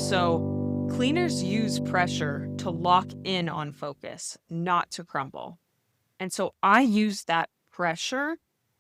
So cleaners use pressure to lock in on focus, not to crumble. And so I use that pressure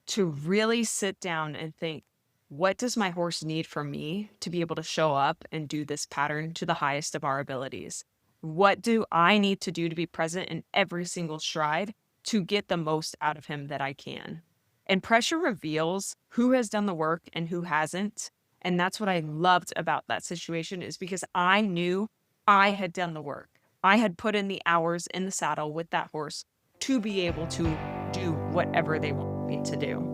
to really sit down and think, what does my horse need from me to be able to show up and do this pattern to the highest of our abilities? What do I need to do to be present in every single stride to get the most out of him that I can? And pressure reveals who has done the work and who hasn't. And that's what I loved about that situation, is because I knew I had done the work. I had put in the hours in the saddle with that horse to be able to do whatever they want me to do.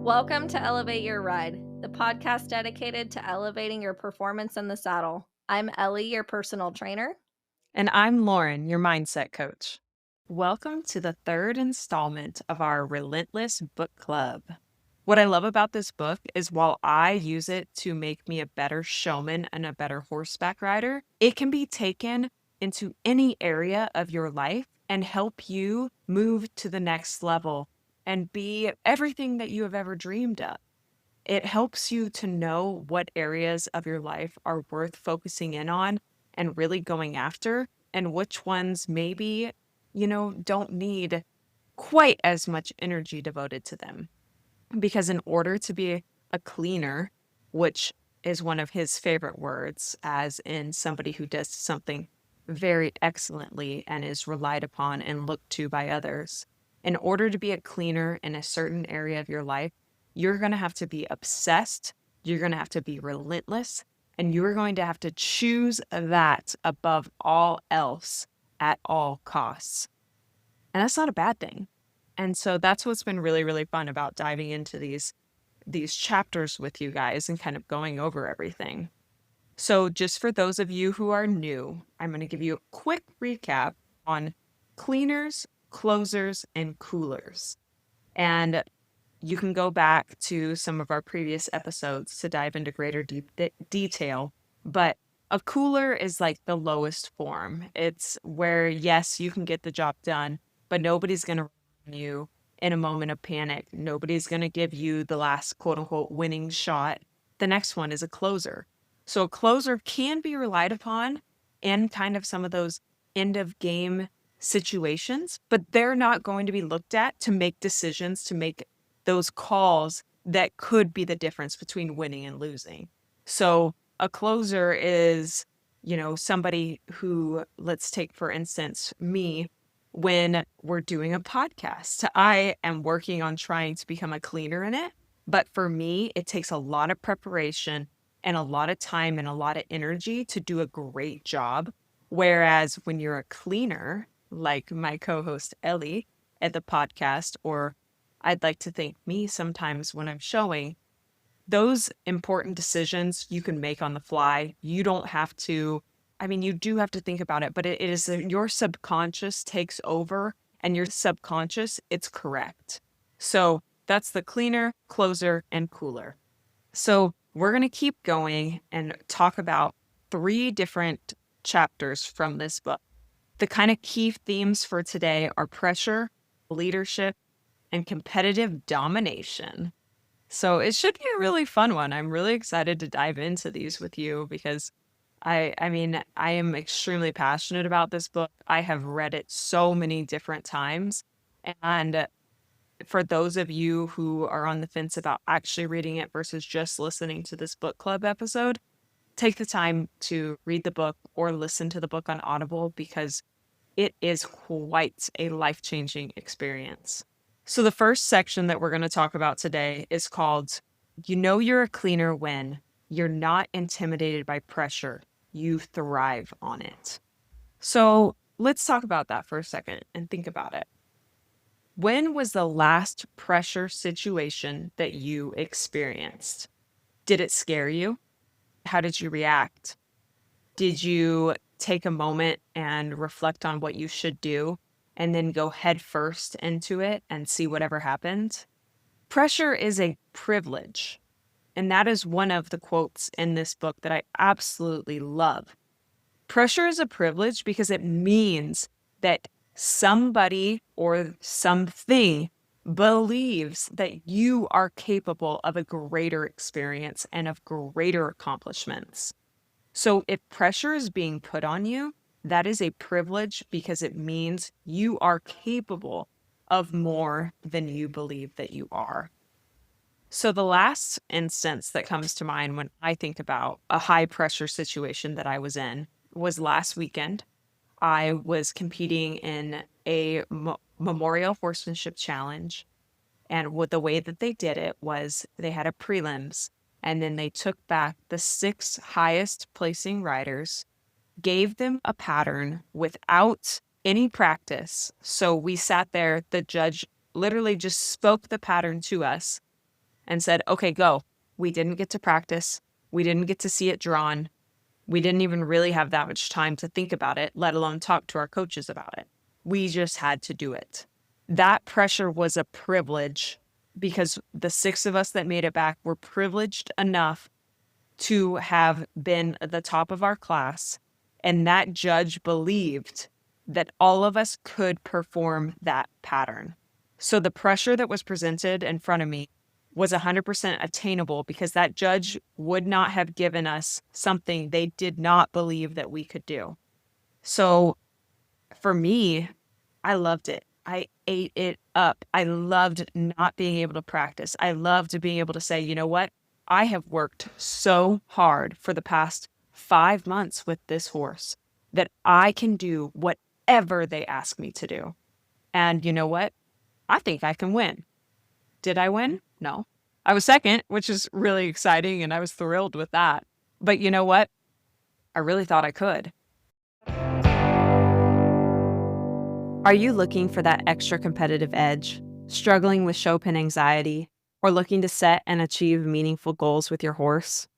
Welcome to Elevate Your Ride, the podcast dedicated to elevating your performance in the saddle. I'm Ellie, your personal trainer. And I'm Lauren, your mindset coach. Welcome to the third installment of our Relentless book club. What I love about this book is while I use it to make me a better showman and a better horseback rider, it can be taken into any area of your life and help you move to the next level and be everything that you have ever dreamed of. It helps you to know what areas of your life are worth focusing in on and really going after, and which ones maybe, don't need quite as much energy devoted to them. Because in order to be a cleaner, which is one of his favorite words, as in somebody who does something very excellently and is relied upon and looked to by others, in order to be a cleaner in a certain area of your life, you're going to have to be obsessed, you're going to have to be relentless, and you're going to have to choose that above all else at all costs. And that's not a bad thing. And so that's what's been really, really fun about diving into these chapters with you guys and kind of going over everything. So just for those of you who are new, I'm going to give you a quick recap on cleaners, closers, and coolers. And you can go back to some of our previous episodes to dive into greater detail. But a cooler is like the lowest form. It's where, yes, you can get the job done, but nobody's going to run you in a moment of panic. Nobody's going to give you the last quote unquote winning shot. The next one is a closer. So a closer can be relied upon in kind of some of those end of game situations, but they're not going to be looked at to make decisions, to make those calls that could be the difference between winning and losing. So a closer is, somebody who, let's take, for instance, me, when we're doing a podcast. I am working on trying to become a cleaner in it. But for me, it takes a lot of preparation and a lot of time and a lot of energy to do a great job. Whereas when you're a cleaner, like my co-host Ellie at the podcast, or I'd like to think me sometimes when I'm showing, those important decisions you can make on the fly. You don't have to, you do have to think about it, but it is your subconscious takes over, and your subconscious, it's correct. So that's the cleaner, closer, and cooler. So we're going to keep going and talk about 3 different chapters from this book. The kind of key themes for today are pressure, leadership, and competitive domination. So it should be a really fun one. I'm really excited to dive into these with you because I am extremely passionate about this book. I have read it so many different times. And for those of you who are on the fence about actually reading it versus just listening to this book club episode, take the time to read the book or listen to the book on Audible, because it is quite a life-changing experience. So the first section that we're going to talk about today is called, You Know You're a Cleaner When You're Not Intimidated by Pressure. You Thrive on It. So let's talk about that for a second and think about it. When was the last pressure situation that you experienced? Did it scare you? How did you react? Did you take a moment and reflect on what you should do and then go head first into it and see whatever happened? Pressure is a privilege. And that is one of the quotes in this book that I absolutely love. Pressure is a privilege because it means that somebody or something believes that you are capable of a greater experience and of greater accomplishments. So if pressure is being put on you, that is a privilege because it means you are capable of more than you believe that you are. So the last instance that comes to mind when I think about a high pressure situation that I was in was last weekend. I was competing in a memorial horsemanship challenge. And what the way that they did it was they had a prelims and then they took back the 6 highest placing riders, gave them a pattern without any practice. So we sat there, the judge literally just spoke the pattern to us and said, okay, go. We didn't get to practice. We didn't get to see it drawn. We didn't even really have that much time to think about it, let alone talk to our coaches about it. We just had to do it. That pressure was a privilege because the 6 of us that made it back were privileged enough to have been at the top of our class. And that judge believed that all of us could perform that pattern. So the pressure that was presented in front of me was 100% attainable because that judge would not have given us something they did not believe that we could do. So for me, I loved it. I ate it up. I loved not being able to practice. I loved being able to say, you know what? I have worked so hard for the past 5 months with this horse that I can do whatever they ask me to do. And you know what? I think I can win. Did I win? No. I was second, which is really exciting, and I was thrilled with that. But you know what? I really thought I could. Are you looking for that extra competitive edge, struggling with show pen anxiety, or looking to set and achieve meaningful goals with your horse?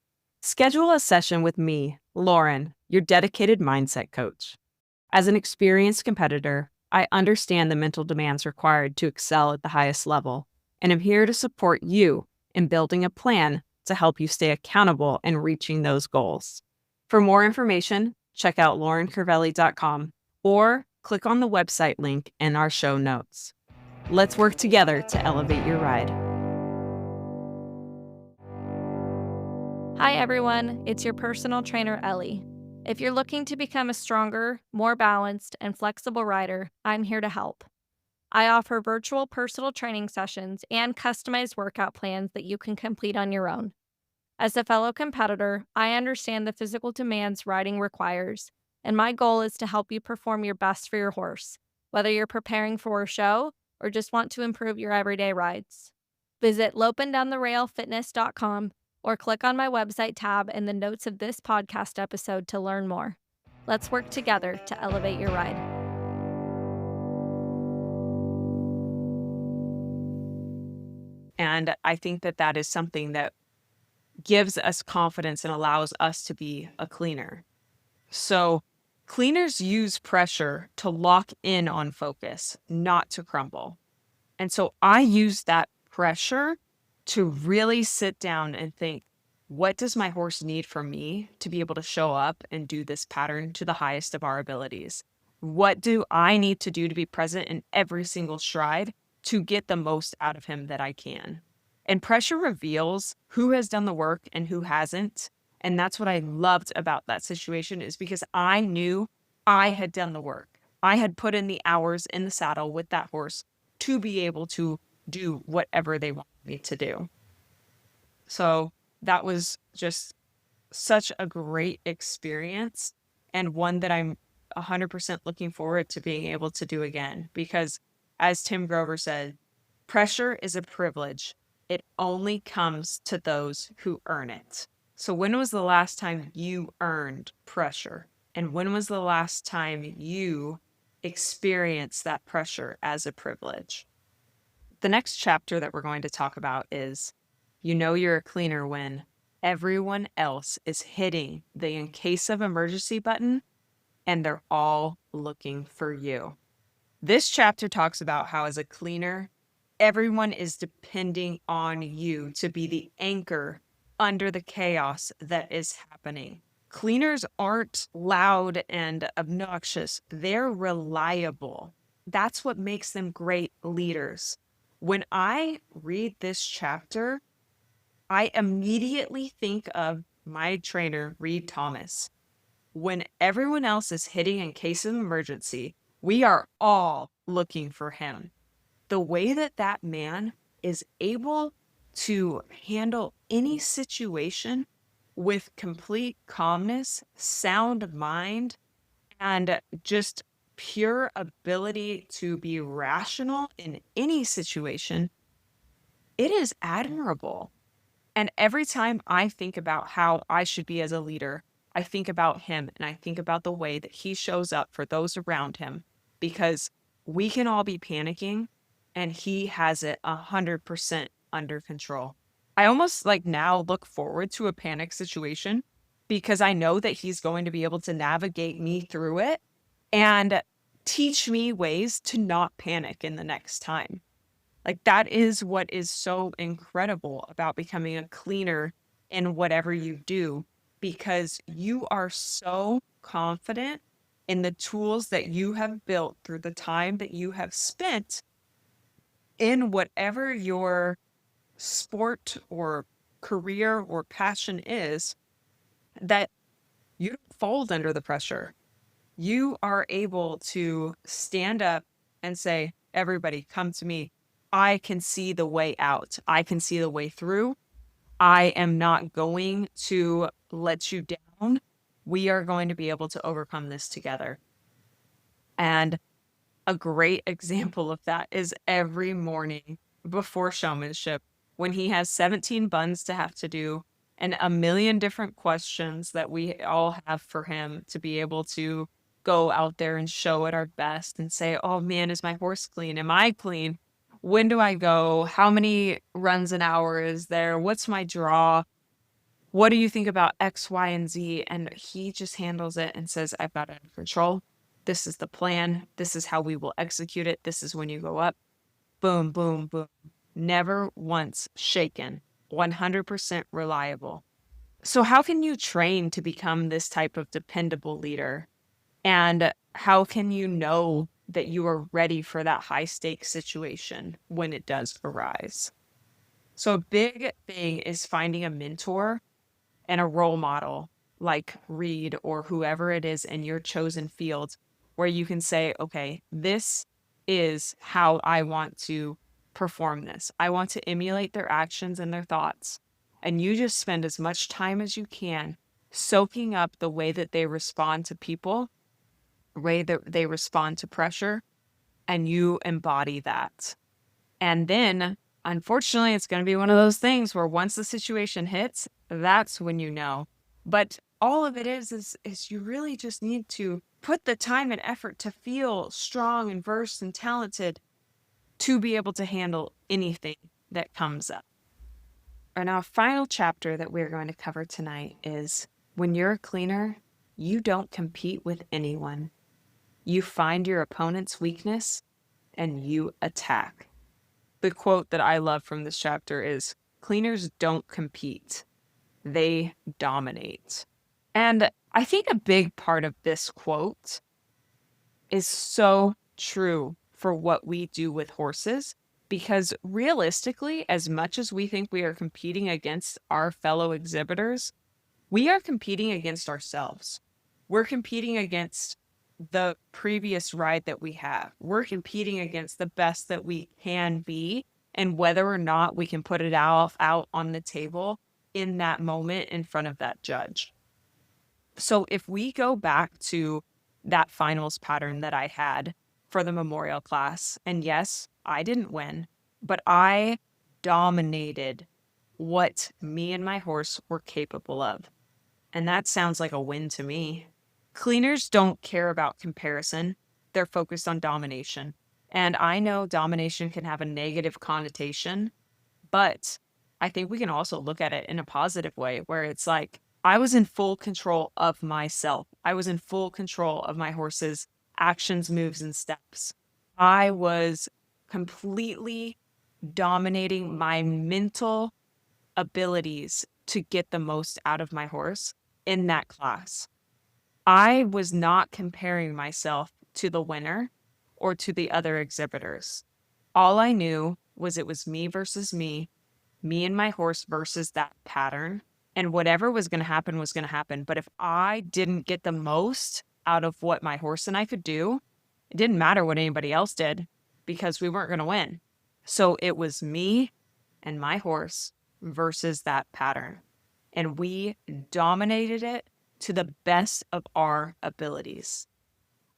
Schedule a session with me, Lauren, your dedicated mindset coach. As an experienced competitor, I understand the mental demands required to excel at the highest level, and I'm here to support you in building a plan to help you stay accountable and reaching those goals. For more information, check out laurencervelli.com or click on the website link in our show notes. Let's work together to elevate your ride. Hi, everyone. It's your personal trainer, Ellie. If you're looking to become a stronger, more balanced, and flexible rider, I'm here to help. I offer virtual personal training sessions and customized workout plans that you can complete on your own. As a fellow competitor, I understand the physical demands riding requires, and my goal is to help you perform your best for your horse, whether you're preparing for a show or just want to improve your everyday rides. Visit lopeanddowntherailfitness.com or click on my website tab in the notes of this podcast episode to learn more. Let's work together to elevate your ride. And I think that that is something that gives us confidence and allows us to be a cleaner. So cleaners use pressure to lock in on focus, not to crumble. And so I use that pressure to really sit down and think, what does my horse need from me to be able to show up and do this pattern to the highest of our abilities? What do I need to do to be present in every single stride to get the most out of him that I can? And pressure reveals who has done the work and who hasn't. And that's what I loved about that situation is because I knew I had done the work. I had put in the hours in the saddle with that horse to be able to do whatever they wanted me to do. So that was just such a great experience and one that I'm 100% looking forward to being able to do again because as Tim Grover said, pressure is a privilege. It only comes to those who earn it. So when was the last time you earned pressure? And when was the last time you experienced that pressure as a privilege? The next chapter that we're going to talk about is you know you're a cleaner when everyone else is hitting the in case of emergency button and they're all looking for you. This chapter talks about how as a cleaner, everyone is depending on you to be the anchor under the chaos that is happening. Cleaners aren't loud and obnoxious, they're reliable. That's what makes them great leaders. When I read this chapter, I immediately think of my trainer, Reed Thomas. When everyone else is hitting in case of emergency, we are all looking for him. The way that that man is able to handle any situation with complete calmness, sound mind, and just pure ability to be rational in any situation, it is admirable. And every time I think about how I should be as a leader, I think about him and I think about the way that he shows up for those around him because we can all be panicking and he has it 100% under control. I almost like now look forward to a panic situation because I know that he's going to be able to navigate me through it and teach me ways to not panic in the next time. Like, that is what is so incredible about becoming a cleaner in whatever you do, because you are so confident in the tools that you have built through the time that you have spent in whatever your sport or career or passion is, that you don't fold under the pressure. You are able to stand up and say, everybody, come to me. I can see the way out. I can see the way through. I am not going to let you down. We are going to be able to overcome this together. And a great example of that is every morning before showmanship, when he has 17 buns to have to do and a million different questions that we all have for him to be able to go out there and show at our best and say, oh man, is my horse clean? Am I clean? When do I go? How many runs an hour is there? What's my draw? What do you think about X, Y, and Z? And he just handles it and says, I've got it under control. This is the plan. This is how we will execute it. This is when you go up. Boom, boom, boom. Never once shaken. 100% reliable. So, how can you train to become this type of dependable leader? And how can you know that you are ready for that high stakes situation when it does arise? So, a big thing is finding a mentor and a role model like Reed or whoever it is in your chosen field where you can say, okay, this is how I want to perform this. I want to emulate their actions and their thoughts. And you just spend as much time as you can soaking up the way that they respond to people, the way that they respond to pressure, and you embody that. And then, unfortunately, it's going to be one of those things where once the situation hits, that's when you know. But all of it is you really just need to put the time and effort to feel strong and versed and talented to be able to handle anything that comes up. And our final chapter that we're going to cover tonight is when you're a cleaner, you don't compete with anyone. You find your opponent's weakness and you attack. The quote that I love from this chapter is cleaners don't compete, they dominate. And I think a big part of this quote is so true for what we do with horses, because realistically, as much as we think we are competing against our fellow exhibitors, we are competing against ourselves. We're competing against the previous ride that we have. We're competing against the best that we can be and whether or not we can put it out on the table in that moment in front of that judge. So if we go back to that finals pattern that I had for the memorial class, and yes, I didn't win, but I dominated what me and my horse were capable of. And that sounds like a win to me. Cleaners don't care about comparison. They're focused on domination. And I know domination can have a negative connotation, but I think we can also look at it in a positive way where it's like, I was in full control of myself. I was in full control of my horse's actions, moves, and steps. I was completely dominating my mental abilities to get the most out of my horse in that class. I was not comparing myself to the winner or to the other exhibitors. All I knew was it was me and my horse versus that pattern. And whatever was going to happen was going to happen. But if I didn't get the most out of what my horse and I could do, it didn't matter what anybody else did because we weren't going to win. So it was me and my horse versus that pattern. And we dominated it to the best of our abilities.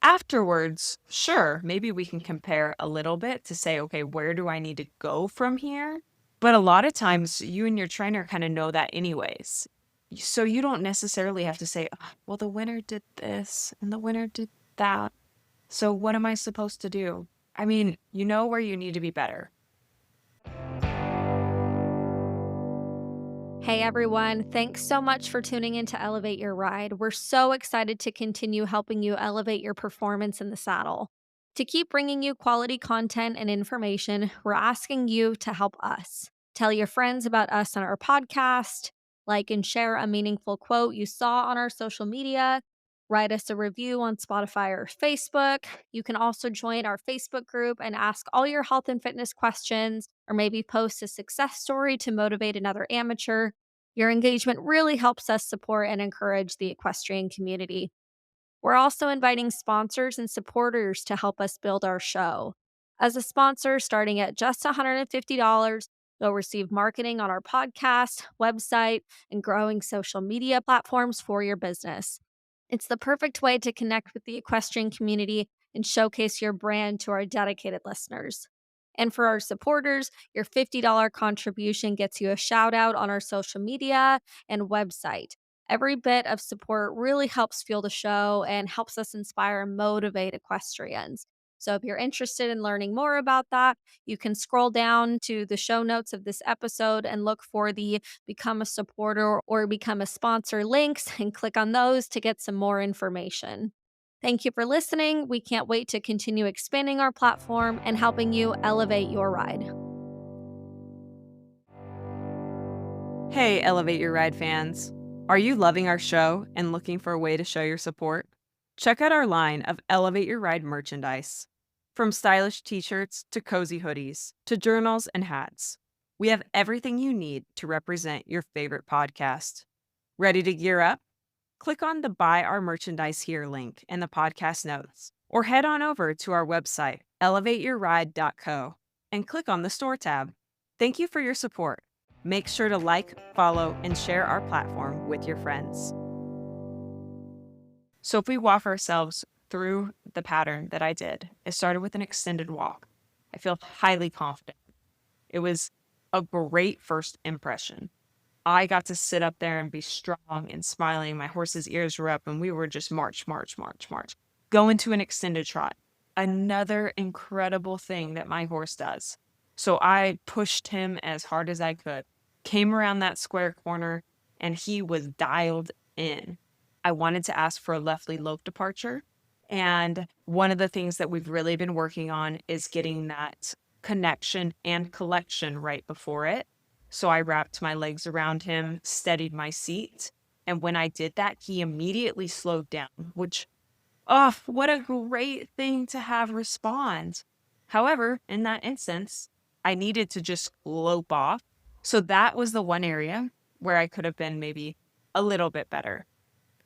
Afterwards, sure, maybe we can compare a little bit to say, okay, where do I need to go from here? But a lot of times you and your trainer kind of know that anyways. So you don't necessarily have to say, "Oh, well, the winner did this and the winner did that. So what am I supposed to do?" I mean, you know where you need to be better. Hey everyone, thanks so much for tuning in to Elevate Your Ride. We're so excited to continue helping you elevate your performance in the saddle. To keep bringing you quality content and information, we're asking you to help us. Tell your friends about us on our podcast, like and share a meaningful quote you saw on our social media, write us a review on Spotify or Facebook. You can also join our Facebook group and ask all your health and fitness questions, or maybe post a success story to motivate another amateur. Your engagement really helps us support and encourage the equestrian community. We're also inviting sponsors and supporters to help us build our show. As a sponsor, starting at just $150, you'll receive marketing on our podcast, website, and growing social media platforms for your business. It's the perfect way to connect with the equestrian community and showcase your brand to our dedicated listeners. And for our supporters, your $50 contribution gets you a shout out on our social media and website. Every bit of support really helps fuel the show and helps us inspire and motivate equestrians. So, if you're interested in learning more about that, you can scroll down to the show notes of this episode and look for the Become a Supporter or Become a Sponsor links and click on those to get some more information. Thank you for listening. We can't wait to continue expanding our platform and helping you elevate your ride. Hey, Elevate Your Ride fans. Are you loving our show and looking for a way to show your support? Check out our line of Elevate Your Ride merchandise. From stylish t-shirts to cozy hoodies to journals and hats, we have everything you need to represent your favorite podcast. Ready to gear up? Click on the Buy Our Merchandise Here link in the podcast notes, or head on over to our website, elevateyourride.co, and click on the Store tab. Thank you for your support. Make sure to like, follow, and share our platform with your friends. So if we walk ourselves through the pattern that I did, it started with an extended walk. I feel highly confident. It was a great first impression. I got to sit up there and be strong and smiling. My horse's ears were up and we were just march, march, march, march. Go into an extended trot. Another incredible thing that my horse does. So I pushed him as hard as I could, came around that square corner, and he was dialed in. I wanted to ask for a left lead lope departure. And one of the things that we've really been working on is getting that connection and collection right before it. So I wrapped my legs around him, steadied my seat. And when I did that, he immediately slowed down, which, oh, what a great thing to have respond. However, in that instance, I needed to just lope off. So that was the one area where I could have been maybe a little bit better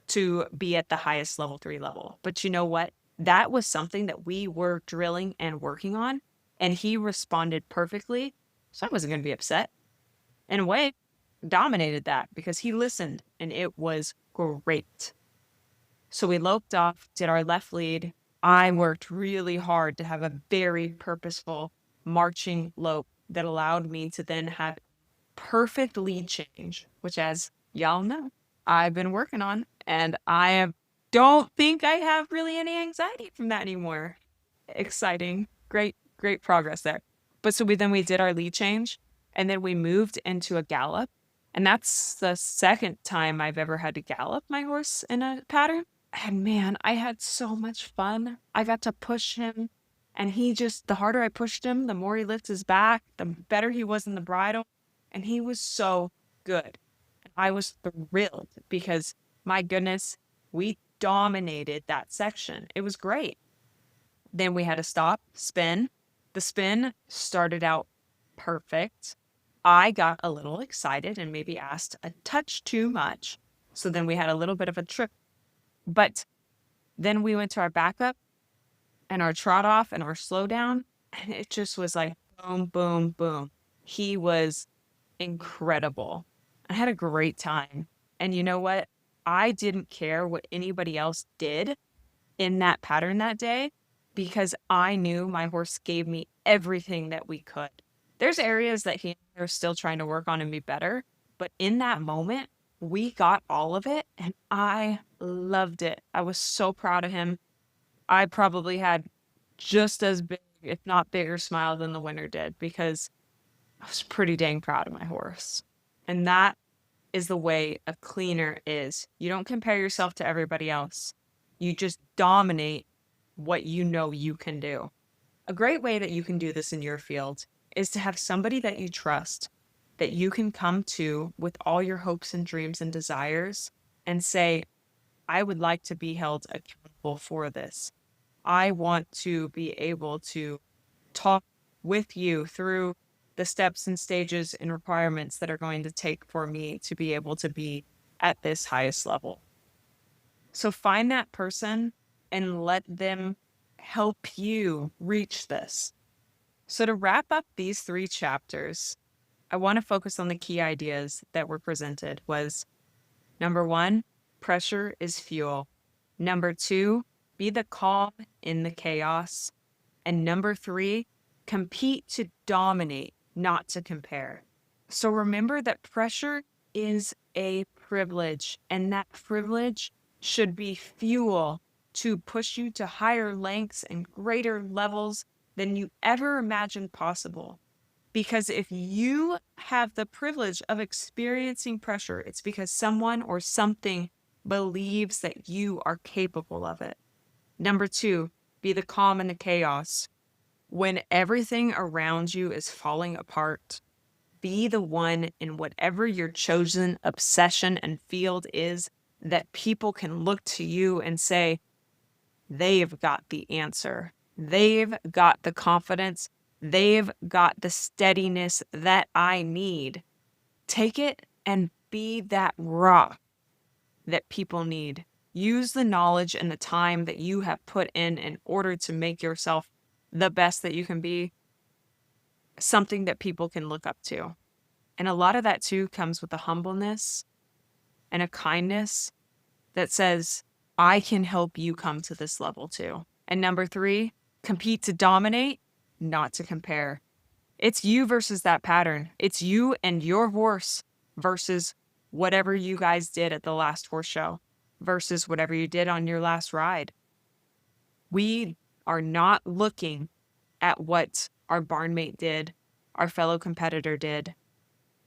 to be at the highest level 3 level. But you know what? That was something that we were drilling and working on, and he responded perfectly. So I wasn't going to be upset. In a way, dominated that because he listened and it was great. So we loped off, did our left lead. I worked really hard to have a very purposeful marching lope that allowed me to then have perfect lead change, which, as y'all know, I've been working on, and don't think I have really any anxiety from that anymore. Exciting. Great progress there. But so we did our lead change, and then we moved into a gallop. And that's the second time I've ever had to gallop my horse in a pattern. And man, I had so much fun. I got to push him, and the harder I pushed him, the more he lifts his back, the better he was in the bridle. And he was so good. I was thrilled because my goodness, we dominated that section. It was great. Then we had to stop, spin. The spin started out perfect. I got a little excited and maybe asked a touch too much. So then we had a little bit of a trip. But then we went to our backup and our trot off and our slow down. And it just was like boom, boom, boom. He was incredible. I had a great time. And you know what? I didn't care what anybody else did in that pattern that day because I knew my horse gave me everything that we could. There's areas that he and I are still trying to work on and be better, but in that moment, we got all of it and I loved it. I was so proud of him. I probably had just as big, if not bigger, smile than the winner did because I was pretty dang proud of my horse. And that is the way a cleaner is. You don't compare yourself to everybody else. You just dominate what you know you can do. A great way that you can do this in your field is to have somebody that you trust, that you can come to with all your hopes and dreams and desires and say, I would like to be held accountable for this. I want to be able to talk with you through the steps and stages and requirements that are going to take for me to be able to be at this highest level. So find that person and let them help you reach this. So to wrap up these 3 chapters, I want to focus on the key ideas that were presented was number 1, pressure is fuel. Number 2, be the calm in the chaos. And number 3, compete to dominate, not to compare. So remember that pressure is a privilege, and that privilege should be fuel to push you to higher lengths and greater levels than you ever imagined possible. Because if you have the privilege of experiencing pressure, it's because someone or something believes that you are capable of it. Number 2, be the calm in the chaos. When everything around you is falling apart, be the one in whatever your chosen obsession and field is that people can look to you and say, they've got the answer. They've got the confidence. They've got the steadiness that I need. Take it and be that rock that people need. Use the knowledge and the time that you have put in order to make yourself the best that you can be, something that people can look up to. And a lot of that too comes with a humbleness and a kindness that says, I can help you come to this level too. And number 3, compete to dominate, not to compare. It's you versus that pattern. It's you and your horse versus whatever you guys did at the last horse show versus whatever you did on your last ride. We are not looking at what our barnmate did, our fellow competitor did,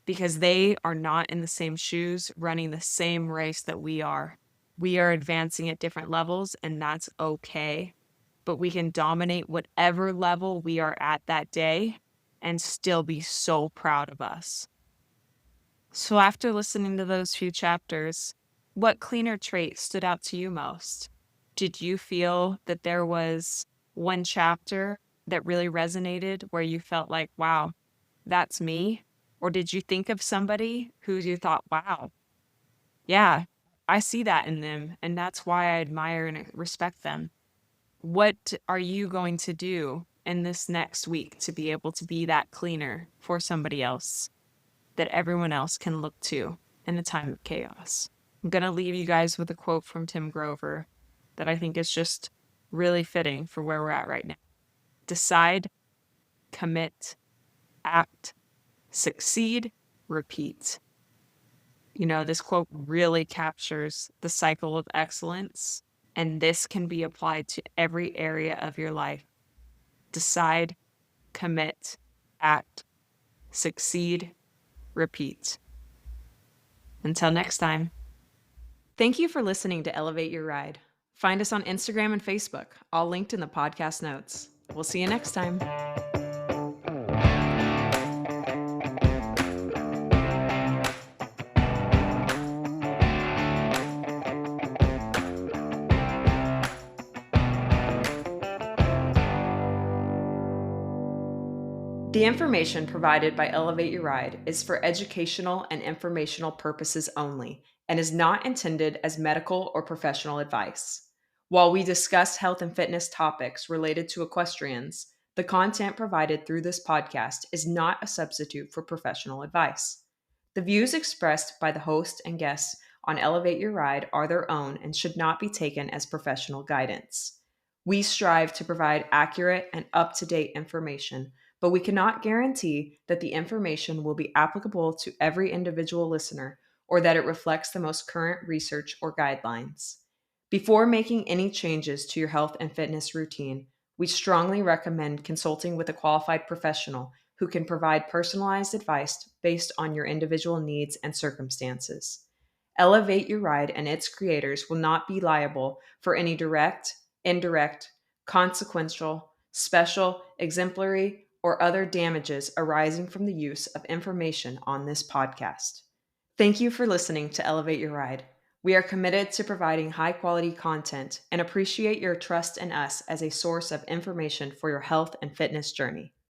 because they are not in the same shoes running the same race that we are. We are advancing at different levels, and that's okay. But we can dominate whatever level we are at that day and still be so proud of us. So after listening to those few chapters, what cleaner trait stood out to you most? Did you feel that there was one chapter that really resonated where you felt like, wow, that's me? Or did you think of somebody who you thought, wow, yeah, I see that in them, and that's why I admire and respect them? What are you going to do in this next week to be able to be that cleaner for somebody else that everyone else can look to in a time of chaos? I'm going to leave you guys with a quote from Tim Grover that I think is just really fitting for where we're at right now. Decide, commit, act, succeed, repeat. You know, this quote really captures the cycle of excellence, and this can be applied to every area of your life. Decide, commit, act, succeed, repeat. Until next time. Thank you for listening to Elevate Your Ride. Find us on Instagram and Facebook, all linked in the podcast notes. We'll see you next time. The information provided by Elevate Your Ride is for educational and informational purposes only and is not intended as medical or professional advice. While we discuss health and fitness topics related to equestrians, the content provided through this podcast is not a substitute for professional advice. The views expressed by the host and guests on Elevate Your Ride are their own and should not be taken as professional guidance. We strive to provide accurate and up to date information, but we cannot guarantee that the information will be applicable to every individual listener or that it reflects the most current research or guidelines. Before making any changes to your health and fitness routine, we strongly recommend consulting with a qualified professional who can provide personalized advice based on your individual needs and circumstances. Elevate Your Ride and its creators will not be liable for any direct, indirect, consequential, special, exemplary, or other damages arising from the use of information on this podcast. Thank you for listening to Elevate Your Ride. We are committed to providing high quality content and appreciate your trust in us as a source of information for your health and fitness journey.